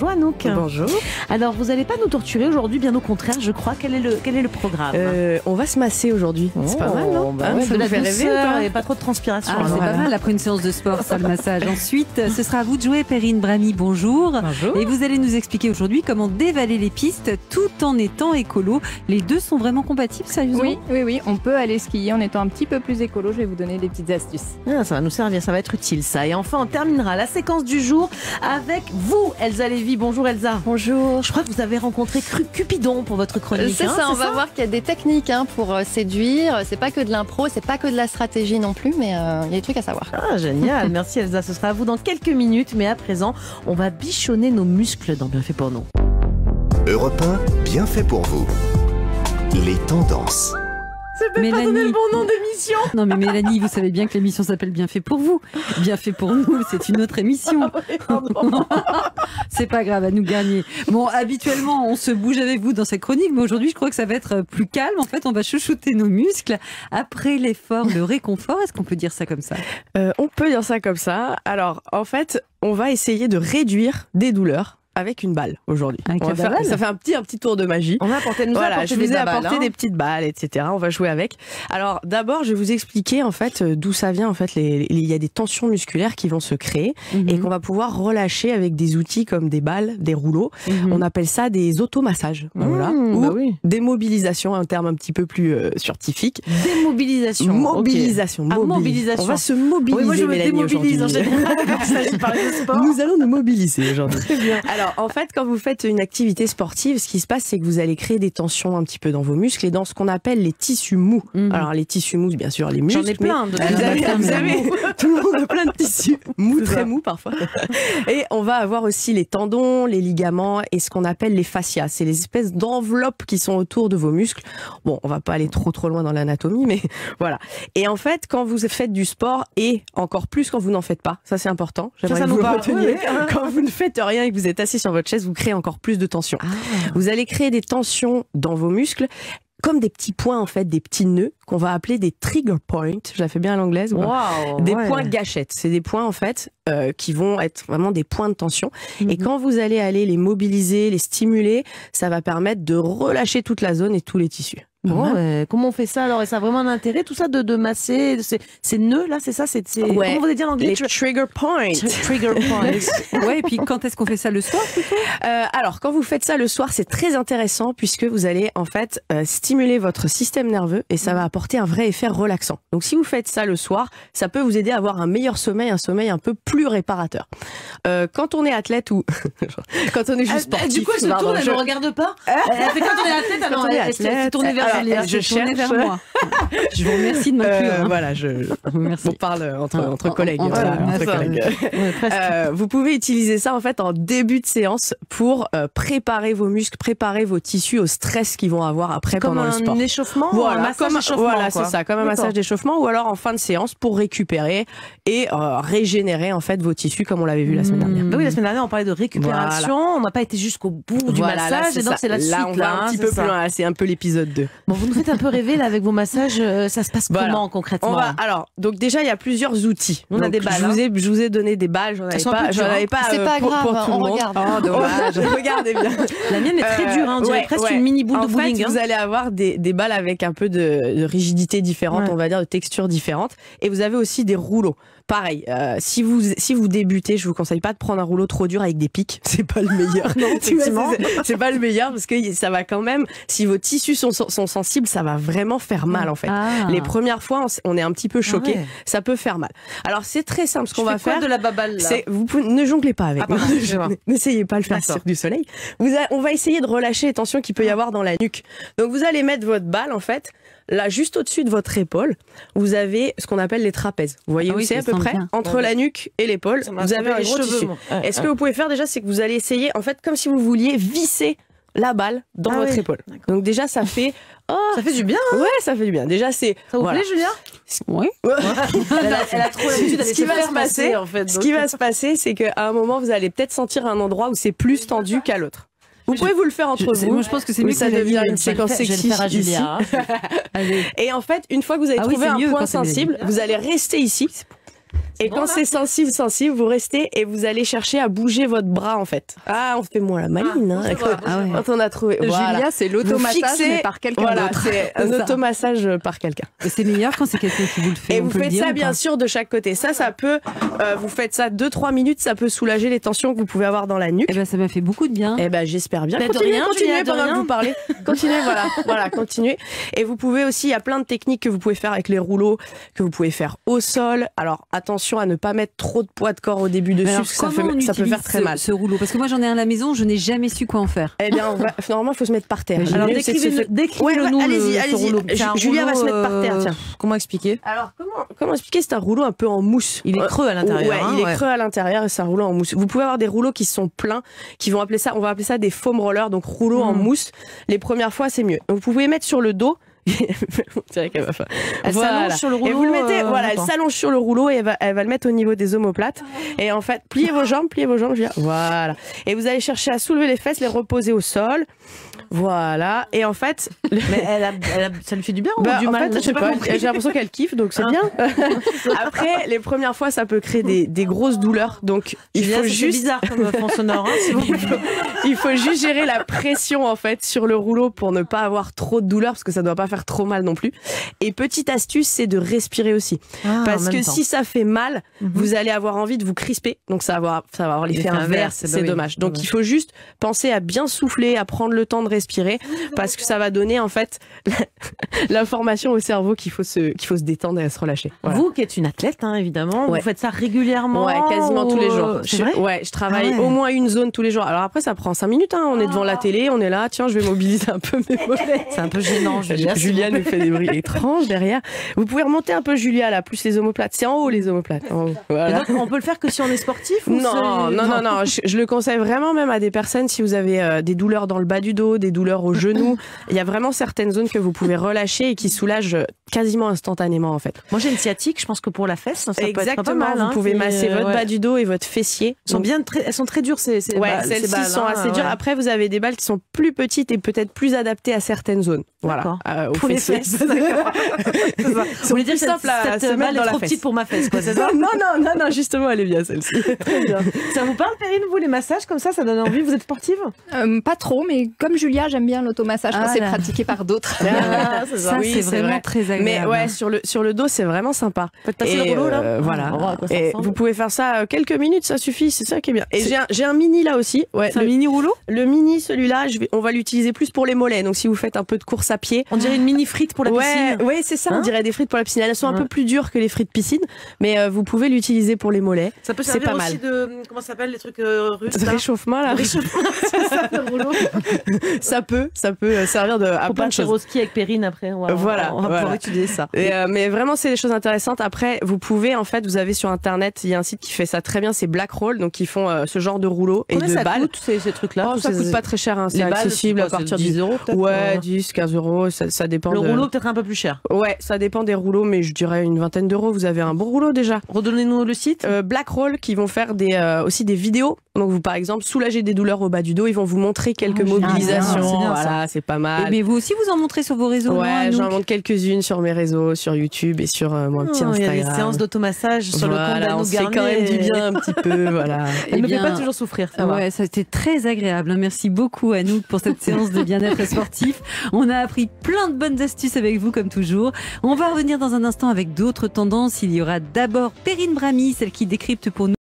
Bonjour Anouk. Bonjour. Alors vous n'allez pas nous torturer aujourd'hui, bien au contraire, je crois. Quel est le programme? On va se masser aujourd'hui. C'est pas mal, non? De la douceur et pas trop de transpiration. C'est pas mal après une séance de sport, ça, le massage. Ensuite, ce sera à vous de jouer, Perrine Brami, bonjour. Bonjour. Et vous allez nous expliquer aujourd'hui comment dévaler les pistes tout en étant écolo. Les deux sont vraiment compatibles, sérieusement? Oui, on peut aller skier en étant un petit peu plus écolo. Je vais vous donner des petites astuces. Ça va nous servir, ça va être utile ça. Et enfin, on terminera la séquence du jour avec vous, Elsa Lévy. Bonjour Elsa. Bonjour. Je crois que vous avez rencontré Cupidon pour votre chronique. C'est ça, on va voir qu'il y a des techniques pour séduire. C'est pas que de l'impro, c'est pas que de la stratégie non plus, mais il y a des trucs à savoir. Ah, génial. Merci Elsa. Ce sera à vous dans quelques minutes. Mais à présent, on va bichonner nos muscles dans Bien fait pour nous. Europe 1, bien fait pour vous. Les tendances. C'est peut-être pas donner le bon nom d'émission. Non mais Mélanie, vous savez bien que l'émission s'appelle Bien fait pour vous. Bien fait pour nous, c'est une autre émission. C'est pas grave, à nous gagner. Bon, habituellement, on se bouge avec vous dans cette chronique, mais aujourd'hui, je crois que ça va être plus calme. En fait, on va chouchouter nos muscles. Après l'effort, le réconfort, est-ce qu'on peut dire ça comme ça? On peut dire ça comme ça. Alors, en fait, on va essayer de réduire des douleurs avec une balle aujourd'hui. Ça fait un petit tour de magie. On va apporter, je vous ai apporté des petites balles, etc. On va jouer avec. Alors d'abord, je vais vous expliquer en fait d'où ça vient. En fait, il y a des tensions musculaires qui vont se créer et qu'on va pouvoir relâcher avec des outils comme des balles, des rouleaux. On appelle ça des automassages. Ou démobilisation, un terme un petit peu plus scientifique. Démobilisation. Mobilisation. Mobilisation. On va se mobiliser. Moi, je me démobilise en général. Nous allons nous mobiliser aujourd'hui. Très bien. Alors, en fait, quand vous faites une activité sportive, ce qui se passe, c'est que vous allez créer des tensions un petit peu dans vos muscles et dans ce qu'on appelle les tissus mous. Alors, les tissus mous, bien sûr, les muscles. J'en ai plein de vous avez tout le monde a plein de tissus mous, très mous parfois. Et on va avoir aussi les tendons, les ligaments et ce qu'on appelle les fascias. C'est les espèces d'enveloppes qui sont autour de vos muscles. Bon, on va pas aller trop loin dans l'anatomie, mais voilà. Et en fait, quand vous faites du sport et encore plus quand vous n'en faites pas, ça c'est important. J'aimerais que vous le reteniez. Quand vous ne faites rien et que vous êtes assis sur votre chaise, vous créez encore plus de tension. Vous allez créer des tensions dans vos muscles, comme des petits points en fait, des petits nœuds qu'on va appeler des trigger points. Je la fais bien à l'anglaise. Des points gâchettes. C'est des points en fait qui vont être vraiment des points de tension. Et quand vous allez les mobiliser, les stimuler, ça va permettre de relâcher toute la zone et tous les tissus. Comment on fait ça alors? Et ça a vraiment un intérêt tout ça de masser ces nœuds là, c'est ça? Comment vous allez dire en anglais? Les trigger points. Trigger points. Et puis quand est-ce qu'on fait ça, le soir plutôt? Alors quand vous faites ça le soir, c'est très intéressant puisque vous allez en fait stimuler votre système nerveux et ça va apporter un vrai effet relaxant. Donc si vous faites ça le soir, ça peut vous aider à avoir un meilleur sommeil, un sommeil un peu plus réparateur. Quand on est athlète ou quand on est juste sportif. Du coup elle se tourne, elle ne regarde pas. Elle fait quand on est athlète, alors elle s'est tournée vers je cherche vers moi. Je vous remercie de m'inclure. Voilà, on parle entre collègues. Vous pouvez utiliser ça en fait en début de séance pour préparer vos muscles, préparer vos tissus au stress qu'ils vont avoir après pendant le sport. Comme un échauffement, un massage d'échauffement. Voilà, c'est ça, comme un massage d'échauffement ou alors en fin de séance pour récupérer et régénérer en fait vos tissus comme on l'avait vu la semaine dernière. Oui, la semaine dernière on parlait de récupération, on n'a pas été jusqu'au bout du massage et donc c'est la suite. Là on va un petit peu plus loin, c'est un peu l'épisode 2. Bon, vous nous faites un peu rêver là avec vos massages, ça se passe comment concrtrement? Alors, donc déjà il y a plusieurs outils. On a des balles. Je vous ai donné des balles, j'en avais pas C'est pas grave, pour tout le monde. regarde. Oh dommage, regardez bien. La mienne est très dure, on dirait presque une mini boule de bowling. En fait, vous allez avoir des balles avec un peu de rigidité différente, on va dire de texture différente, et vous avez aussi des rouleaux. Pareil, si vous débutez, je vous conseille pas de prendre un rouleau trop dur avec des pics, c'est pas le meilleur. Non, effectivement, c'est pas le meilleur parce que ça va quand même, si vos tissus sont sensibles, ça va vraiment faire mal en fait. Les premières fois, on est un petit peu choqué, ça peut faire mal. Alors c'est très simple, ce qu'on va faire. De la baballe là. Ne jonglez pas avec. N'essayez pas de le faire sur du soleil. On va essayer de relâcher les tensions qu'il peut y avoir dans la nuque. Donc vous allez mettre votre balle en fait. Là, juste au-dessus de votre épaule, vous avez ce qu'on appelle les trapèzes. Vous voyez où c'est à peu près? Entre la nuque et l'épaule, vous avez un gros tissu. Et ce que vous pouvez faire déjà, c'est que vous allez essayer, en fait, comme si vous vouliez visser la balle dans votre épaule. Donc déjà, ça fait... ça fait du bien. Ouais, ça fait du bien. Déjà, c'est... Ça vous plaît, Julia? Oui. Elle a trop l'habitude d'aller se faire masser, en fait. Ce qui va se passer, c'est qu'à un moment, vous allez peut-être sentir un endroit où c'est plus tendu qu'à l'autre. Vous pouvez vous le faire entre vous. Moi, je pense que c'est mieux que ça devient une séquence sexy. Je vais le faire à Julia. Et en fait, une fois que vous avez trouvé un point sensible, vous allez rester ici. Et quand c'est sensible, vous restez et vous allez chercher à bouger votre bras en fait. Ah, on fait moins la maline. Quand on a trouvé. Julia, c'est l'automassage mais par quelqu'un d'autre. C'est un automassage par quelqu'un. Et c'est meilleur quand c'est quelqu'un qui vous le fait. Et vous faites ça bien sûr de chaque côté. Ça peut, vous faites ça 2-3 minutes, ça peut soulager les tensions que vous pouvez avoir dans la nuque. Et ben ça m'a fait beaucoup de bien. Et ben j'espère bien. Continuez Pendant que vous parlez. Continuez, voilà, continuez. Et vous pouvez aussi, il y a plein de techniques que vous pouvez faire avec les rouleaux, que vous pouvez faire au sol. Alors attention à ne pas mettre trop de poids de corps au début dessus, parce que ça peut faire très mal. Ce rouleau, parce que moi j'en ai un à la maison, je n'ai jamais su quoi en faire. Eh bien, normalement il faut se mettre par terre. Alors décrivez-le-nous. Allez-y. Julia va se mettre par terre. Tiens. Comment expliquer? Alors comment expliquer? C'est un rouleau un peu en mousse. Il est creux à l'intérieur. Ouais, il est creux à l'intérieur et c'est un rouleau en mousse. Vous pouvez avoir des rouleaux qui sont pleins, on va appeler ça des foam rollers, donc rouleaux en mousse. Les premières fois c'est mieux. Donc vous pouvez mettre sur le dos. Elle s'allonge sur le rouleau. Et vous le mettez, elle s'allonge sur le rouleau et elle va le mettre au niveau des omoplates. Et en fait, pliez vos jambes, voilà. Et vous allez chercher à soulever les fesses, les reposer au sol. Voilà. Et en fait, mais ça lui fait du bien ou du mal? En fait, j'ai l'impression qu'elle kiffe, donc c'est bien. Après, les premières fois, ça peut créer des grosses douleurs. Donc, il faut juste. C'est bizarre comme fond sonore. Il faut juste gérer la pression en fait sur le rouleau pour ne pas avoir trop de douleur, parce que ça doit pas faire trop mal non plus. Et petite astuce, c'est de respirer aussi, parce que si ça fait mal, vous allez avoir envie de vous crisper, donc ça va avoir l'effet inverse. C'est dommage. Donc il faut juste penser à bien souffler, à prendre le temps de respirer, parce que ça va donner en fait l'information au cerveau qu'il faut se détendre et à se relâcher. Voilà. Vous qui êtes une athlète, évidemment, vous faites ça régulièrement? Ouais, quasiment tous les jours. C'est vrai? Je travaille au moins une zone tous les jours. Alors après, ça prend 5 minutes. On est devant la télé, on est là. Tiens, je vais mobiliser un peu mes mollets. C'est un peu gênant, Julia. Julia nous fait des bruits étranges derrière. Vous pouvez remonter un peu, Julia, là, plus les omoplates. C'est en haut, les omoplates. En haut. Voilà. Donc, on peut le faire que si on est sportif? Non. Je le conseille vraiment même à des personnes si vous avez des douleurs dans le bas du dos, des douleurs au genou. Il y a vraiment certaines zones que vous pouvez relâcher et qui soulagent quasiment instantanément, en fait. Moi, j'ai une sciatique. Je pense que pour la fesse, ça peut être pas mal. Vous pouvez masser votre bas du dos et votre fessier. Elles sont très dures, ces balles. Celles-ci sont assez dures. Après, vous avez des balles qui sont plus petites et peut-être plus adaptées à certaines zones. Voilà. Pour les fesses. Vous voulez dire que cette balle est trop petite pour ma fesse, quoi, c'est ça? Non, justement, elle est bien, celle-ci. Très bien. Ça vous parle, Perrine, vous, les massages comme ça donne envie? Vous êtes sportive? Pas trop, mais comme Julia, j'aime bien l'automassage quand c'est pratiqué par d'autres. Ça, c'est vraiment très agréable. Mais ouais, sur le dos, c'est vraiment sympa. Faites passer le rouleau, là. Voilà. Et vous pouvez faire ça quelques minutes, ça suffit, c'est ça qui est bien. Et j'ai un mini là aussi. C'est un mini rouleau? Le mini, celui-là, on va l'utiliser plus pour les mollets. Donc si vous faites un peu de course à pied. On dirait une mini frite pour la piscine. Ouais, c'est ça, on dirait des frites pour la piscine. Elles sont un peu plus dures que les frites piscine, mais vous pouvez l'utiliser pour les mollets. Ça peut servir aussi de, comment ça s'appelle, les trucs russes? De réchauffement, là. Réchauffement, c'est ça, le rouleau. Ça peut servir à plein de choses. Au ski avec Perrine après. On va pouvoir utiliser ça. Mais vraiment, c'est des choses intéressantes. Après, vous pouvez, en fait, vous avez sur Internet, il y a un site qui fait ça très bien, c'est Blackroll, donc ils font ce genre de rouleau et de balles. Combien ça coûte, ces trucs-là? Ça coûte pas très cher, c'est accessible à partir de 10 euros peut-être. Ouais, 10, 15 euros, ça dépend. Le rouleau peut-être un peu plus cher. Ouais, ça dépend des rouleaux, mais je dirais une vingtaine d'euros. Vous avez un bon rouleau déjà. Redonnez-nous le site. Blackroll, qui vont faire aussi des vidéos. Donc vous, par exemple, soulager des douleurs au bas du dos, ils vont vous montrer quelques mobilisations. Voilà, c'est pas mal. Mais vous aussi, vous en montrez sur vos réseaux? Ouais, j'en montre quelques-unes sur mes réseaux, sur YouTube et sur mon petit Instagram. Il y a des séances d'automassage sur le compte d'Anouk Garnier. On fait quand même du bien un petit peu, voilà. Elle ne me fait pas toujours souffrir, ça va. Ouais, ça a été très agréable. Merci beaucoup Anouk pour cette séance de bien-être sportif. On a appris plein de bonnes astuces avec vous comme toujours. On va revenir dans un instant avec d'autres tendances. Il y aura d'abord Perrine Brami, celle qui décrypte pour nous